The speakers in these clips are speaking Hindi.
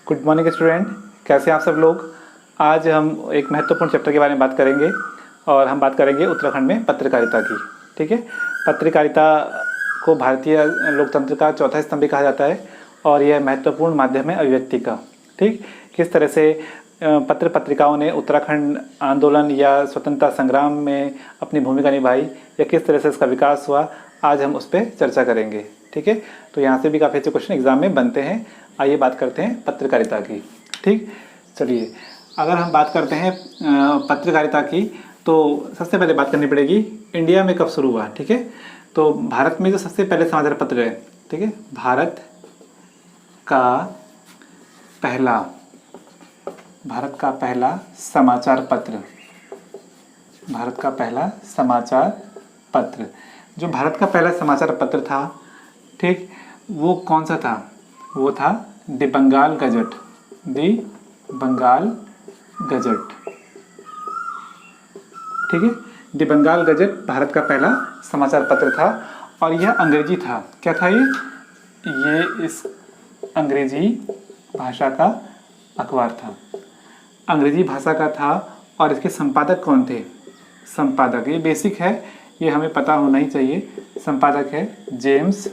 गुड मॉर्निंग स्टूडेंट, कैसे हैं आप सब लोग। आज हम एक महत्वपूर्ण चैप्टर के बारे में बात करेंगे और हम बात करेंगे उत्तराखंड में पत्रकारिता की। ठीक है, पत्रकारिता को भारतीय लोकतंत्र का चौथा स्तंभ भी कहा जाता है और यह महत्वपूर्ण माध्यम है अभिव्यक्ति का। ठीक, किस तरह से पत्र पत्रिकाओं ने उत्तराखंड आंदोलन या स्वतंत्रता संग्राम में अपनी भूमिका निभाई या किस तरह से इसका विकास हुआ, आज हम उस पर चर्चा करेंगे। ठीक है, तो यहाँ से भी काफ़ी अच्छे क्वेश्चन एग्जाम में बनते हैं। आइए बात करते हैं पत्रकारिता की। ठीक, चलिए अगर हम बात करते हैं पत्रकारिता की तो सबसे पहले बात करनी पड़ेगी इंडिया में कब शुरू हुआ। ठीक है, तो भारत में जो सबसे पहले समाचार पत्र है, ठीक है, भारत का पहला समाचार पत्र, जो भारत का पहला समाचार पत्र था, ठीक, वो कौन सा था? वो था द बंगाल गजट। ठीक है, द बंगाल गजट भारत का पहला समाचार पत्र था और यह अंग्रेजी था। क्या था ये इस अंग्रेजी भाषा का अखबार था, अंग्रेजी भाषा का था। और इसके संपादक कौन थे? संपादक, ये बेसिक है, ये हमें पता होना ही चाहिए। संपादक है जेम्स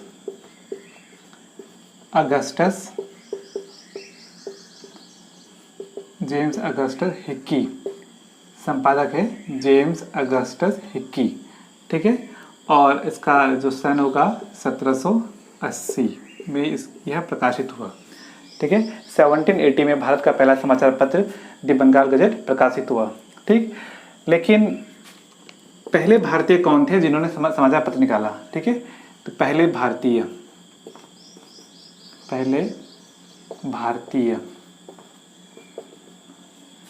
अगस्टस हिक्की। संपादक है जेम्स अगस्टस हिक्की। ठीक है, और इसका जो सन होगा 1780 में यह प्रकाशित हुआ। ठीक है, 1780 में भारत का पहला समाचार पत्र द बंगाल गजट प्रकाशित हुआ। ठीक, लेकिन पहले भारतीय कौन थे जिन्होंने समाचार पत्र निकाला? ठीक है, तो पहले भारतीय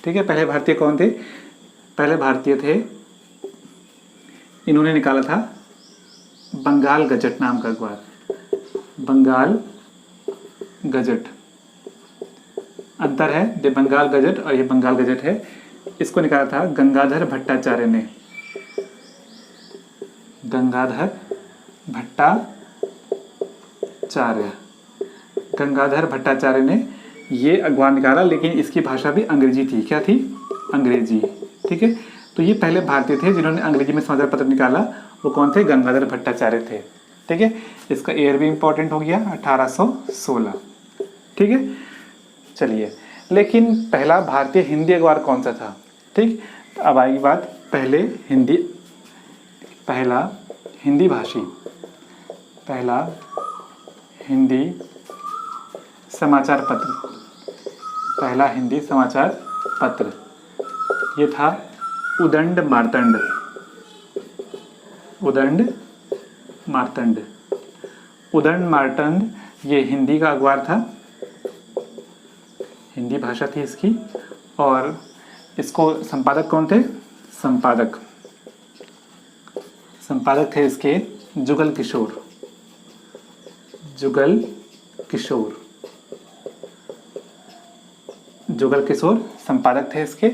ठीक है, पहले भारतीय कौन थे? पहले भारतीय थे, इन्होंने निकाला था बंगाल गजट नाम का अखबार। बंगाल गजट, अंतर है द बंगाल गजट और ये बंगाल गजट है। इसको निकाला था गंगाधर भट्टाचार्य ने। गंगाधर भट्टाचार्य ने ये अखबार निकाला, लेकिन इसकी भाषा भी अंग्रेजी थी। क्या थी? अंग्रेजी। ठीक है, तो ये पहले भारतीय थे जिन्होंने अंग्रेजी में समाचार पत्र निकाला। वो कौन थे? गंगाधर भट्टाचार्य थे। ठीक है, इसका ईयर भी इंपॉर्टेंट हो गया 1816। ठीक है, चलिए, लेकिन पहला भारतीय हिंदी अखबार कौन सा था? ठीक, अब आएगी बात पहला हिंदी समाचार पत्र। ये था उदंड मार्तंड। ये हिंदी का अखबार था, हिंदी भाषा थी इसकी। और इसको संपादक कौन थे? संपादक थे इसके जुगल किशोर संपादक थे इसके।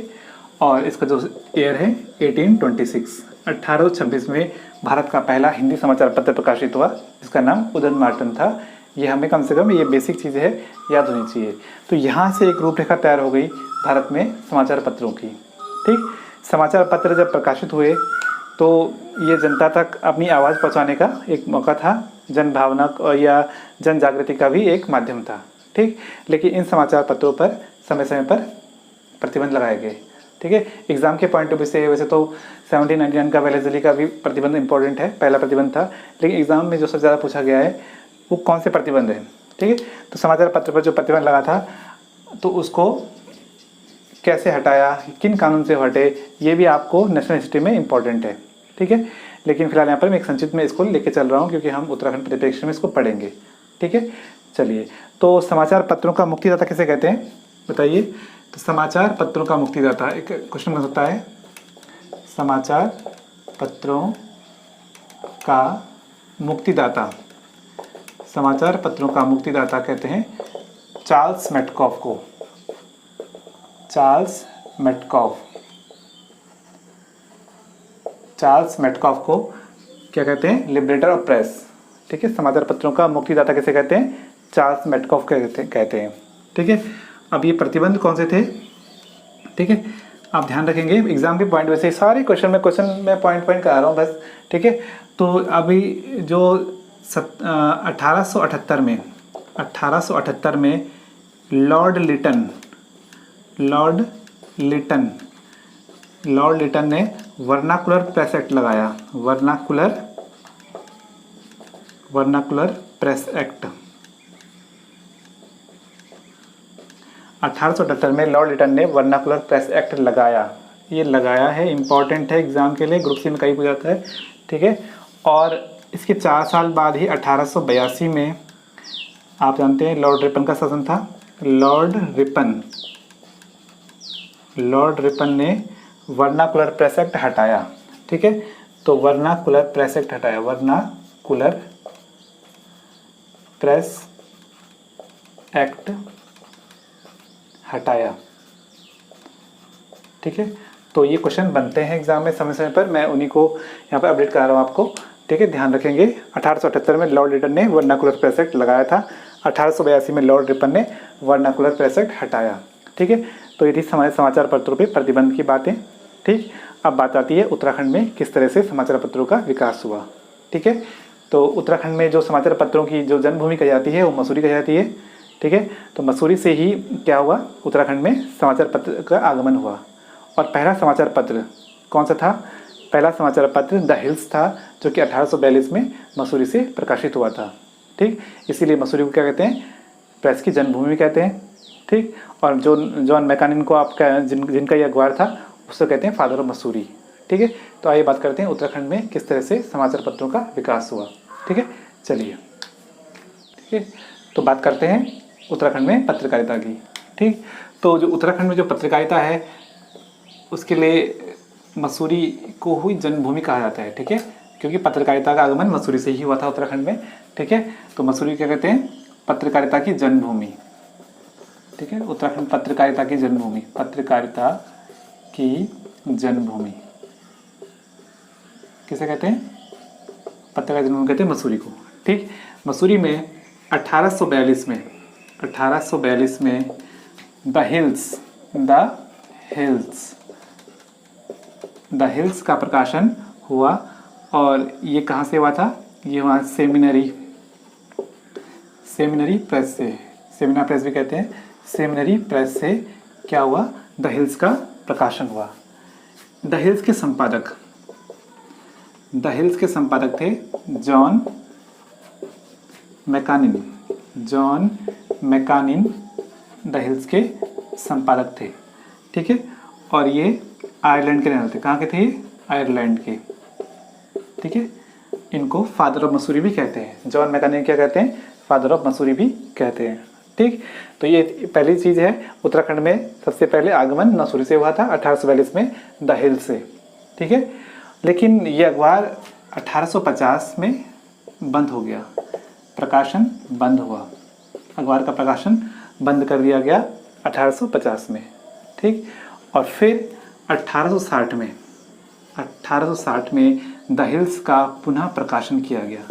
और इसका जो ईयर है 1826 में भारत का पहला हिंदी समाचार पत्र प्रकाशित हुआ, इसका नाम उदंड मार्तंड था। ये हमें कम से कम ये बेसिक चीज़ें है याद होनी चाहिए। तो यहाँ से एक रूपरेखा तैयार हो गई भारत में समाचार पत्रों की। ठीक, समाचार पत्र जब प्रकाशित हुए तो ये जनता तक अपनी आवाज़ पहुँचाने का एक मौका था, जन भावना या जन जागृति का भी एक माध्यम था। ठीक, लेकिन इन समाचार पत्रों पर समय समय पर प्रतिबंध लगाए गए। ठीक है, एग्जाम के पॉइंट ऑफ व्यू से वैसे तो 1799 का वेलेस्ली का भी प्रतिबंध इंपॉर्टेंट है, पहला प्रतिबंध था। लेकिन एग्जाम में जो सबसे ज़्यादा पूछा गया है वो कौन से प्रतिबंध है? ठीक है, तो समाचार पत्र पर जो प्रतिबंध लगा था तो उसको कैसे हटाया, किन कानून से हटे, ये भी आपको नेशनल हिस्ट्री में इंपॉर्टेंट है। ठीक है, लेकिन फिलहाल यहाँ पर मैं एक संक्षिप्त में इसको लेके चल रहा हूँ क्योंकि हम उत्तराखंड परिप्रेक्ष्य में इसको पढ़ेंगे। ठीक है, चलिए, तो समाचार पत्रों का मुक्तिदाता किसे कहते हैं बताइए? तो समाचार पत्रों का मुक्तिदाता, एक क्वेश्चन बन सकता है, समाचार पत्रों का मुक्तिदाता कहते हैं चार्ल्स मेटकॉफ को क्या कहते हैं? Liberator of press. ठीक है, समाचार पत्रों का मुक्तिदाता किसे कहते हैं? चार्ल्स मेटकॉफ कहते हैं। ठीक है, अब ये प्रतिबंध कौन से थे, ठीक है, आप ध्यान रखेंगे एग्जाम के पॉइंट, वैसे सारे क्वेश्चन में पॉइंट करा रहा हूँ बस, ठीक है। तो अभी जो 1878 में लॉर्ड लिटन ने वर्नाकुलर प्रेस एक्ट लगाया, वर्नाकुलर प्रेस एक्ट। 1878 में लॉर्ड लिटन ने वर्नाकुलर प्रेस एक्ट लगाया, ये लगाया है, इंपॉर्टेंट है एग्जाम के लिए, ग्रुप सी में कई पूछा जाता है, ठीक है। और इसके 4 साल बाद ही 1882 में आप जानते हैं लॉर्ड रिपन का शासन था। लॉर्ड रिपन ने वर्नाकुलर प्रेस एक्ट हटाया, ठीक है। तो वर्नाकुलर प्रेस एक्ट हटाया, वर्नाकुलर प्रेस एक्ट हटाया, ठीक है। तो ये क्वेश्चन बनते हैं एग्जाम में समय समय पर, मैं उन्हीं को यहाँ पर अपडेट करा रहा हूँ आपको, ठीक है, ध्यान रखेंगे। 1878 में लॉर्ड लिटन ने वर्नाकुलर प्रेस एक्ट लगाया था, 1882 में लॉर्ड रिपन ने वर्नाकुलर प्रेस एक्ट हटाया, ठीक है। तो ये थी हमारे समाचार पत्रों पे प्रतिबंध की बातें, ठीक। अब बात आती है उत्तराखंड में किस तरह से समाचार पत्रों का विकास हुआ, ठीक है। तो उत्तराखंड में जो समाचार पत्रों की जो जन्मभूमि कही जाती है वो मसूरी कही जाती है, ठीक है। तो मसूरी से ही क्या हुआ, उत्तराखंड में समाचार पत्र का आगमन हुआ। और पहला समाचार पत्र कौन सा था, पहला समाचार पत्र द हिल्स था, जो कि 1842 में मसूरी से प्रकाशित हुआ था, ठीक। इसीलिए मसूरी को क्या कहते हैं, प्रेस की जन्मभूमि कहते हैं, ठीक। और जो जॉन मैकानिन को आपका जिनका ये अखबार था उसको कहते हैं फादर ऑफ मसूरी, ठीक है। तो आइए बात करते हैं उत्तराखंड में किस तरह से समाचार पत्रों का विकास हुआ, ठीक है, चलिए, ठीक है। तो बात करते हैं उत्तराखंड में पत्रकारिता की, ठीक। तो जो उत्तराखंड में जो पत्रकारिता है उसके लिए मसूरी को हुई जन्मभूमि कहा जाता है, ठीक है, क्योंकि पत्रकारिता का आगमन मसूरी से ही हुआ था उत्तराखंड में, ठीक है। तो मसूरी क्या कहते हैं, पत्रकारिता की जन्मभूमि, ठीक है। उत्तराखंड पत्रकारिता की जन्मभूमि, पत्रकारिता की जन्मभूमि किसे कहते हैं, पत्रकारिता की जन्मभूमि कहते हैं मसूरी को, ठीक। मसूरी में 1842 में द हिल्स का प्रकाशन हुआ। और ये कहाँ से हुआ था, ये हुआ सेमिनरी प्रेस से, सेमिनार प्रेस भी कहते हैं, सेमिनरी प्रेस से क्या हुआ, द हिल्स का प्रकाशन हुआ। द हिल्स के संपादक थे जॉन मैकानिन द हिल्स के संपादक थे, ठीक है। और ये आयरलैंड के रहने वाले थे, कहाँ के थे ये, आयरलैंड के, ठीक है। इनको फादर ऑफ मसूरी भी कहते हैं, जॉन मैकानिन क्या कहते हैं, फादर ऑफ मसूरी भी कहते हैं, ठीक। तो ये पहली चीज़ है, उत्तराखंड में सबसे पहले आगमन मसूरी से हुआ था 1842 में द हिल्स से, ठीक है। लेकिन ये अखबार 1850 में बंद हो गया, प्रकाशन बंद हुआ, अखबार का प्रकाशन बंद कर दिया गया 1850 में, ठीक। और फिर 1860 में द हिल्स का पुनः प्रकाशन किया गया,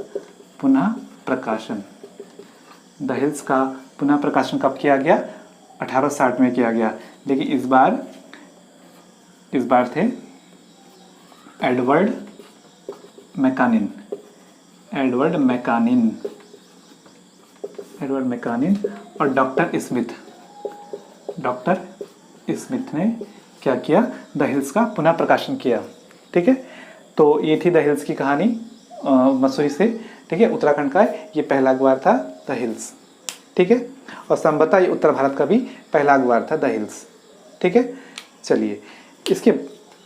द हिल्स का पुनः प्रकाशन कब किया गया, 1860 में किया गया। लेकिन इस बार थे एडवर्ड मैकानिन और डॉक्टर स्मिथ ने क्या किया, द हिल्स का पुनः प्रकाशन किया, ठीक है। तो ये थी द हिल्स की कहानी मसूरी से, ठीक है। उत्तराखंड का ये पहला अखबार था द हिल्स, ठीक है। और संभवतः ये उत्तर भारत का भी पहला अखबार था द हिल्स, ठीक है। चलिए,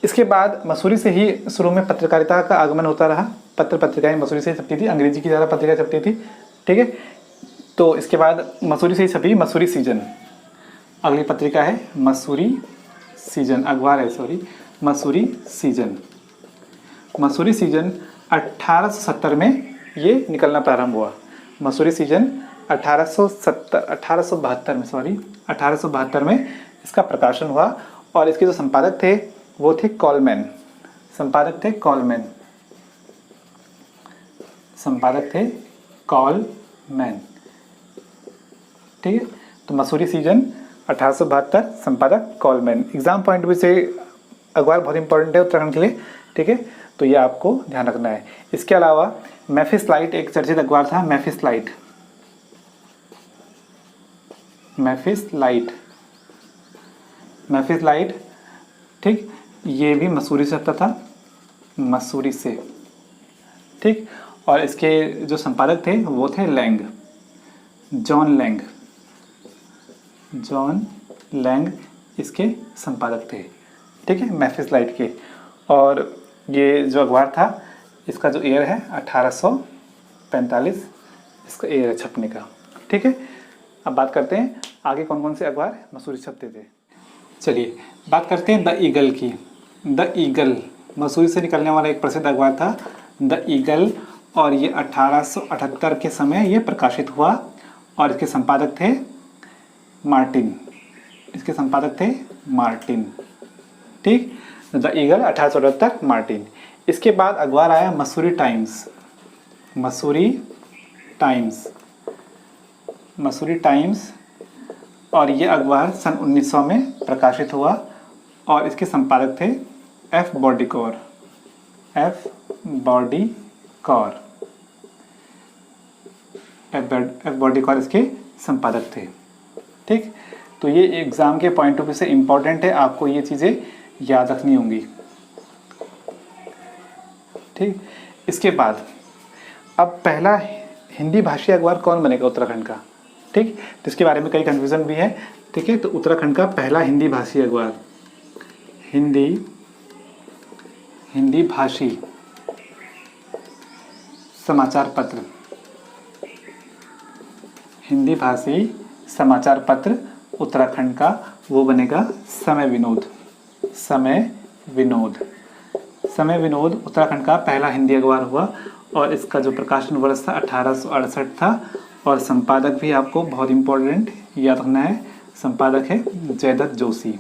इसके बाद मसूरी से ही शुरू में पत्रकारिता का आगमन होता रहा, पत्रिकाएं मसूरी से छपती थी, अंग्रेजी की ज़्यादा पत्रिकाएं छपती थी, ठीक है। तो इसके बाद मसूरी से ही छपी मसूरी सीजन, अगली पत्रिका है मसूरी सीजन, अखबार है सॉरी, मसूरी सीजन 1870 में ये निकलना प्रारंभ हुआ। मसूरी सीजन 1872 में इसका प्रकाशन हुआ। और इसके जो संपादक थे वो थे कॉलमैन, ठीक है। तो मसूरी सीजन 1872 संपादक कॉलमैन। एग्जाम पॉइंट भी से अखबार बहुत इंपॉर्टेंट है उत्तराखंड के लिए, ठीक है, तो ये आपको ध्यान रखना है। इसके अलावा मैफिस लाइट एक चर्चित अखबार था, मैफिस लाइट, मैफिस लाइट, मैफिस लाइट, ठीक, ये भी मसूरी से आता था, मसूरी से, ठीक, और इसके जो संपादक थे वो थे Lang, John Lang, John Lang इसके संपादक थे, ठीक है, मैफिस लाइट के। और ये जो अखबार था इसका जो ईयर है 1845 इसका ईयर है छपने का, ठीक है। अब बात करते हैं आगे कौन कौन से अखबार मसूरी छपते थे। चलिए बात करते हैं द ईगल की। द ईगल मसूरी से निकलने वाला एक प्रसिद्ध अखबार था द ईगल, और ये 1878 के समय ये प्रकाशित हुआ और इसके संपादक थे मार्टिन, इसके संपादक थे मार्टिन, ठीक। The eagle 1878 Martin. इसके बाद अखबार आया Mussoorie times, Mussoorie times, Mussoorie times, और ये अखबार सन 1900 में प्रकाशित हुआ और इसके संपादक थे एफ बॉडीकॉर, एफ बॉडीकॉर, एफ बॉडीकॉर इसके संपादक थे, ठीक। तो ये एग्ज़ाम के पॉइंट ऑफ व्यू से इम्पॉर्टेंट है, आपको ये चीज़ें याद रखनी होंगी, ठीक। इसके बाद अब पहला हिंदी भाषी अखबार कौन बनेगा उत्तराखंड का, ठीक, तो इसके बारे में कई कन्फ्यूज़न भी है, ठीक है। तो उत्तराखंड का पहला हिंदी भाषी अखबार, हिंदी भाषी समाचार पत्र, हिंदी भाषी समाचार पत्र उत्तराखंड का वो बनेगा समय विनोद, समय विनोद, समय विनोद उत्तराखंड का पहला हिंदी अखबार हुआ और इसका जो प्रकाशन वर्ष था 1868 था और संपादक भी आपको बहुत इम्पोर्टेंट याद रखना है, संपादक है जयदत्त जोशी,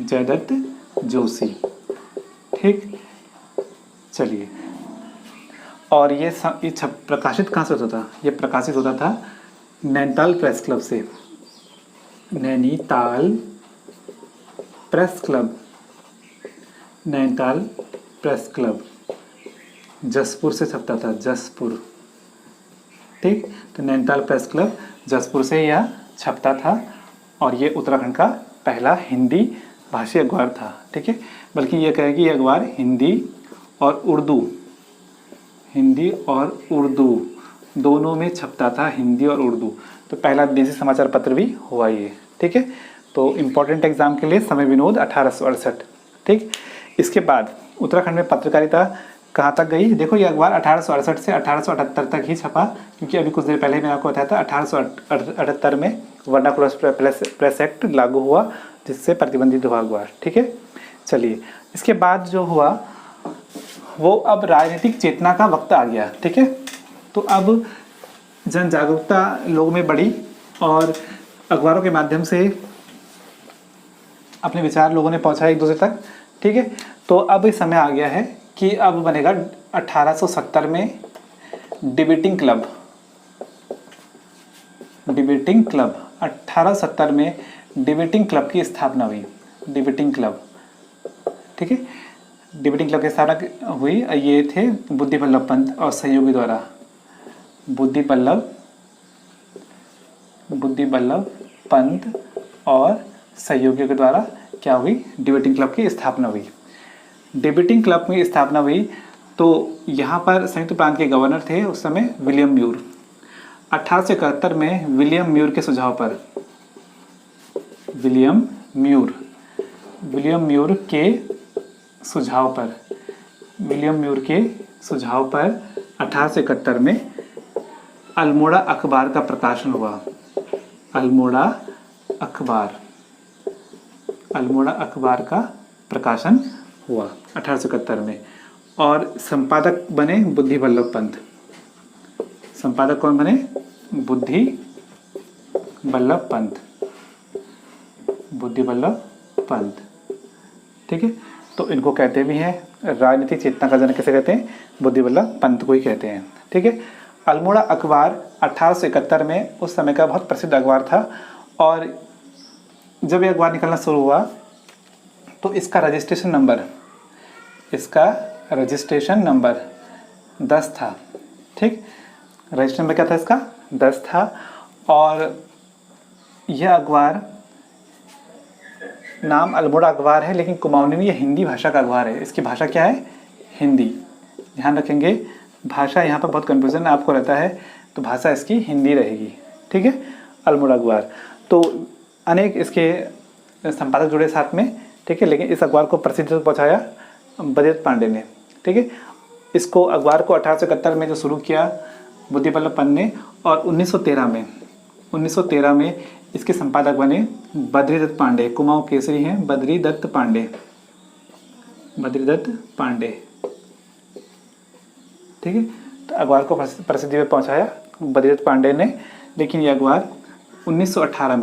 जयदत्त जोशी, ठीक। चलिए, और ये प्रकाशित कहाँ से होता था, ये प्रकाशित होता था नैनीताल प्रेस क्लब से, Nainital press club, Nainital press club, Jaspur से छपता था, जसपुर, ठीक। तो नैनीताल प्रेस क्लब जसपुर से यह छपता था और ये उत्तराखंड का पहला हिंदी भाषी अखबार था, ठीक है। बल्कि ये कहे कि ये अखबार हिंदी और उर्दू, हिंदी और उर्दू दोनों में छपता था, हिंदी और उर्दू। तो पहला देसी समाचार पत्र भी हुआ ये, ठीक है। तो इम्पोर्टेंट एग्जाम के लिए समय विनोद 1868, ठीक। इसके बाद उत्तराखंड में पत्रकारिता कहाँ तक गई, देखो ये अखबार 1868 से 1878 तक ही छपा, क्योंकि अभी कुछ देर पहले मैंने आपको बताया था 1878 में वर्नाकुलर प्रेस एक्ट लागू हुआ जिससे प्रतिबंधित हुआ अखबार, ठीक है। चलिए, इसके बाद जो हुआ वो अब राजनीतिक चेतना का वक्त आ गया, ठीक है। तो अब जन जागरूकता लोगों में बढ़ी और अखबारों के माध्यम से अपने विचार लोगों ने पहुंचाए एक दूसरे तक, ठीक है। तो अब इस समय आ गया है कि अब बनेगा 1870 में डिबेटिंग क्लब, डिबेटिंग क्लब 1870 में डिबेटिंग क्लब की स्थापना हुई, डिबेटिंग क्लब, ठीक है। डिबेटिंग क्लब की स्थापना हुई, ये थे बुद्धि बल्लभ पंत और सहयोगी द्वारा, बुद्धि बल्लभ पंत और सहयोगियों के द्वारा क्या हुई, डिबेटिंग क्लब की स्थापना हुई। डिबेटिंग क्लब की स्थापना हुई तो यहाँ पर संयुक्त प्रांत के गवर्नर थे उस समय विलियम म्यूर। 1871 में विलियम म्यूर के सुझाव पर, विलियम म्यूर के सुझाव पर 1871 में अल्मोड़ा अखबार का प्रकाशन हुआ, अल्मोड़ा अखबार का प्रकाशन हुआ 1871 में और संपादक बने बुद्धि बल्लभ पंत। संपादक कौन बने, बुद्धि बल्लभ पंत, ठीक है। तो इनको कहते भी हैं राजनीतिक चेतना का जनक, किसे कहते हैं, बुद्धि बल्लभ पंत को ही कहते हैं, ठीक है। अल्मोड़ा अखबार 1871 में उस समय का बहुत प्रसिद्ध अखबार था और जब ये अखबार निकलना शुरू हुआ तो इसका रजिस्ट्रेशन नंबर 10 था। ठीक, रजिस्टर नंबर क्या था इसका? 10 था। और यह अखबार नाम अल्मोड़ा अखबार है, लेकिन कुमाऊनी में यह हिंदी भाषा का अखबार है। इसकी भाषा क्या है? हिंदी। ध्यान रखेंगे, भाषा यहाँ पर बहुत कन्फ्यूजन आपको रहता है, तो भाषा इसकी हिंदी रहेगी। ठीक है, अल्मोड़ा अखबार। तो अनेक इसके संपादक जुड़े साथ में। ठीक है, लेकिन इस अखबार को प्रसिद्ध पहुँचाया बद्रीदत्त पांडे ने। ठीक है, इसको अखबार को 1871 में जो शुरू किया बुद्धि बल्लभ पंत ने, और 1913 में इसके संपादक बने बद्रीदत्त पांडे। कुमाऊं केसरी हैं बद्रीदत्त पांडे। ठीक है, तो अखबार को प्रसिद्धि में पहुंचाया बद्रीदत्त पांडे ने, लेकिन यह अखबार 1918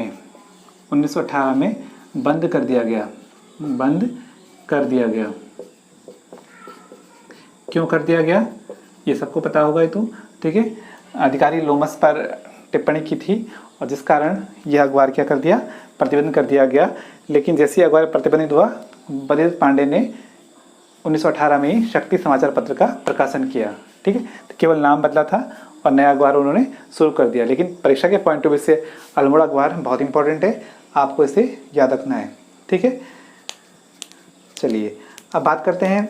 में बंद कर दिया गया। क्यों कर दिया गया ये सबको पता होगा ये तो। ठीक है, अधिकारी लोमस पर टिप्पणी की थी, और जिस कारण यह अखबार क्या कर दिया? प्रतिबंध कर दिया गया। लेकिन जैसे ही अखबार प्रतिबंधित हुआ, बद्रीदत्त पांडे ने 1918 में ही शक्ति समाचार पत्र का प्रकाशन किया। ठीक है, तो केवल नाम बदला था और नया अखबार उन्होंने शुरू कर दिया। लेकिन परीक्षा के पॉइंट ऑफ व्यू से अल्मोड़ा अखबार बहुत इंपॉर्टेंट है, आपको इसे याद रखना है। ठीक है, चलिए अब बात करते हैं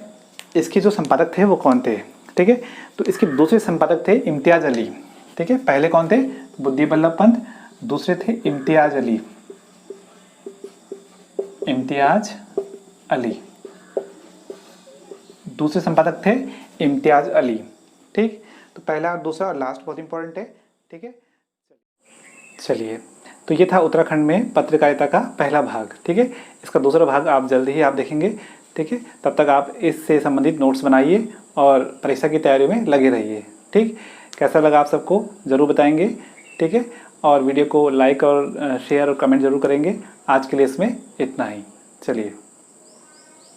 इसके जो संपादक थे वो कौन थे। ठीक है, तो इसके दूसरे संपादक थे इम्तियाज अली। ठीक है, पहले कौन थे? बुद्धि बल्लभ पंत, दूसरे थे इम्तियाज अली। दूसरे संपादक थे इम्तियाज अली। ठीक, तो पहला और दूसरा और लास्ट बहुत इंपॉर्टेंट है। ठीक है, चलिए, तो ये था उत्तराखंड में पत्रकारिता का पहला भाग। ठीक है, इसका दूसरा भाग आप जल्दी ही आप देखेंगे। ठीक है, तब तक आप इससे संबंधित नोट्स बनाइए और परीक्षा की तैयारी में लगे रहिए। ठीक, कैसा लगा आप सबको ज़रूर बताएंगे। ठीक है, और वीडियो को लाइक और शेयर और कमेंट ज़रूर करेंगे। आज के लिए इसमें इतना ही। चलिए।